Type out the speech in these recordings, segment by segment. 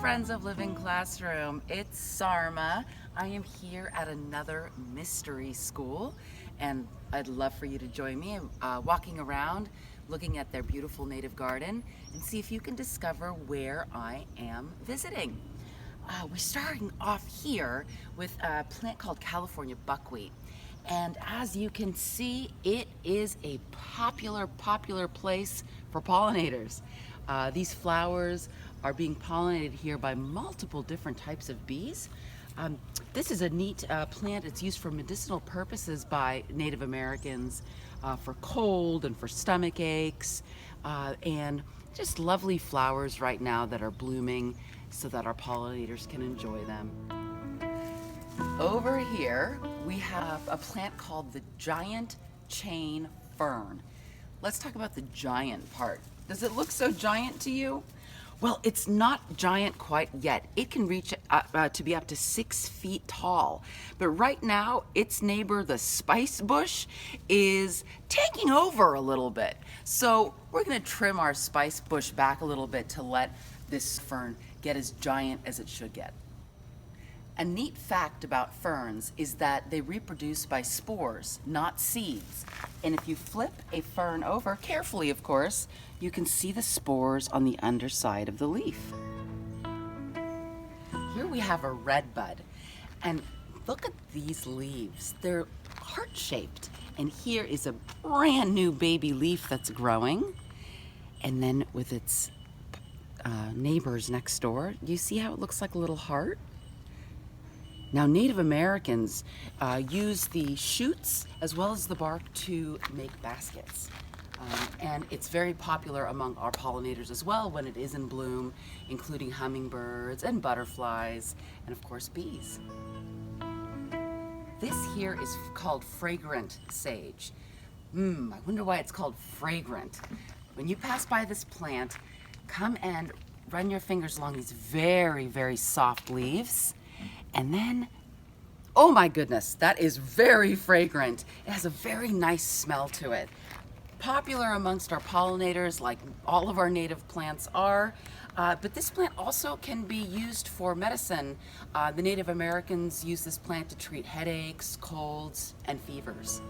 friends of Living Classroom. It's Sarma. I am here at another mystery school, and I'd love for you to join me walking around, looking at their beautiful native garden, and see if you can discover where I am visiting. We're starting off here with a plant called California buckwheat. And as you can see, it is a popular place for pollinators. These flowers are being pollinated here by multiple different types of bees. This is a neat plant. It's used for medicinal purposes by Native Americans, for cold and for stomach aches, and just lovely flowers right now that are blooming so that our pollinators can enjoy them. Over here, we have a plant called the giant chain fern. Let's talk about the giant part. Does it look so giant to you? Well, it's not giant quite yet. It can reach to be up to 6 feet tall. But right now, its neighbor, the spice bush, is taking over a little bit. So we're gonna trim our spice bush back a little bit to let this fern get as giant as it should get. A neat fact about ferns is that they reproduce by spores, not seeds. And if you flip a fern over, carefully of course, you can see the spores on the underside of the leaf. Here we have a redbud, and look at these leaves. They're heart-shaped, and here is a brand new baby leaf that's growing. And then with its neighbors next door, do you see how it looks like a little heart? Now, Native Americans use the shoots as well as the bark to make baskets. And it's very popular among our pollinators as well when it is in bloom, including hummingbirds and butterflies, and of course bees. This here is called fragrant sage. I wonder why it's called fragrant. When you pass by this plant, come and run your fingers along these very, very soft leaves. And then, oh my goodness, that is very fragrant. It has a very nice smell to it. Popular amongst our pollinators, like all of our native plants are, but this plant also can be used for medicine. The Native Americans use this plant to treat headaches, colds, and fevers.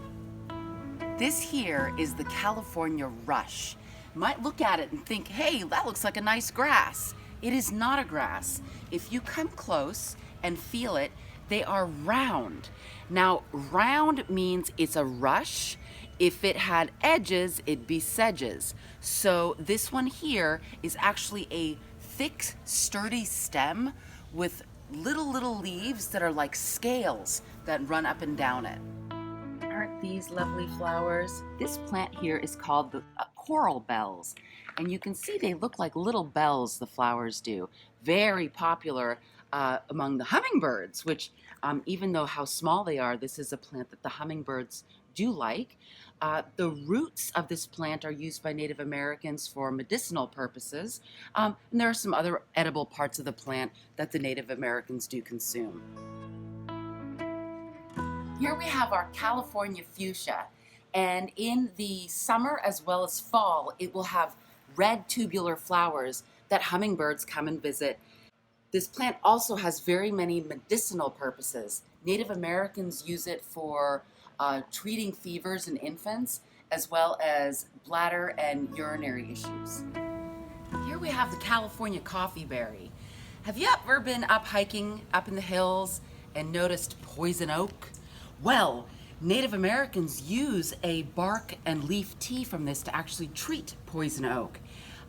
This here is the California rush. You might look at it and think, hey, that looks like a nice grass. It is not a grass. If you come close and feel it, they are round. Now, round means it's a rush. If it had edges, it'd be sedges. So this one here is actually a thick, sturdy stem with little leaves that are like scales that run up and down it. Aren't these lovely flowers? This plant here is called the coral bells. And you can see they look like little bells, the flowers do. Very popular among the hummingbirds, which even though how small they are, this is a plant that the hummingbirds do like. The roots of this plant are used by Native Americans for medicinal purposes, and there are some other edible parts of the plant that the Native Americans do consume. Here we have our California fuchsia, and in the summer as well as fall, it will have red tubular flowers that hummingbirds come and visit. This plant also has very many medicinal purposes. Native Americans use it for treating fevers in infants, as well as bladder and urinary issues. Here we have the California coffeeberry. Have you ever been up hiking up in the hills and noticed poison oak? Well, Native Americans use a bark and leaf tea from this to actually treat poison oak.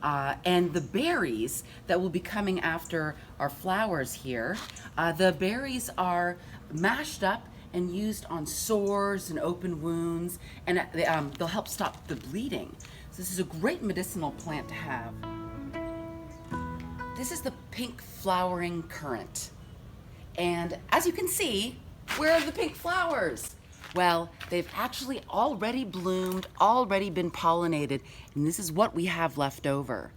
And the berries that will be coming after our flowers here, the berries are mashed up and used on sores and open wounds, and they'll help stop the bleeding. So this is a great medicinal plant to have. This is the pink flowering currant. And as you can see, where are the pink flowers? Well, they've actually already bloomed, already been pollinated, and this is what we have left over.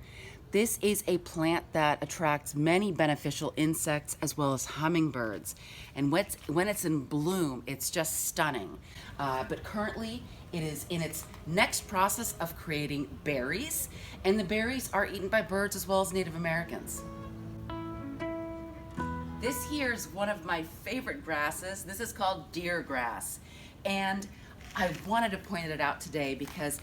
This is a plant that attracts many beneficial insects as well as hummingbirds. And when it's in bloom, it's just stunning. But currently, it is in its next process of creating berries, and the berries are eaten by birds as well as Native Americans. This here is one of my favorite grasses. This is called deer grass. And I wanted to point it out today because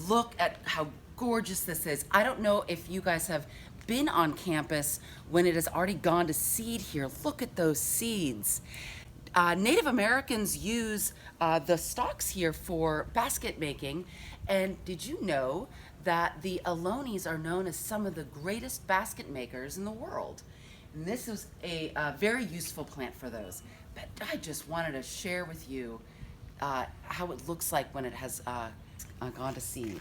look at how gorgeous this is. I don't know if you guys have been on campus when it has already gone to seed here. Look at those seeds. Native Americans use the stalks here for basket making. And did you know that the Alonies are known as some of the greatest basket makers in the world? And this is a very useful plant for those. But I just wanted to share with you how it looks like when it has gone to seed.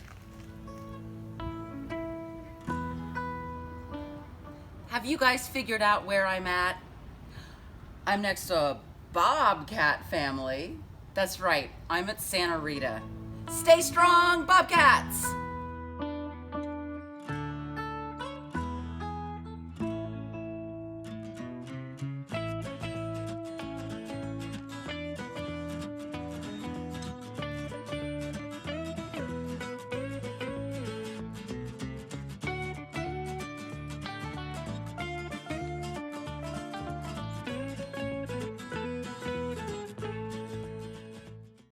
Have you guys figured out where I'm at? I'm next to a bobcat family. That's right, I'm at Santa Rita. Stay strong, bobcats!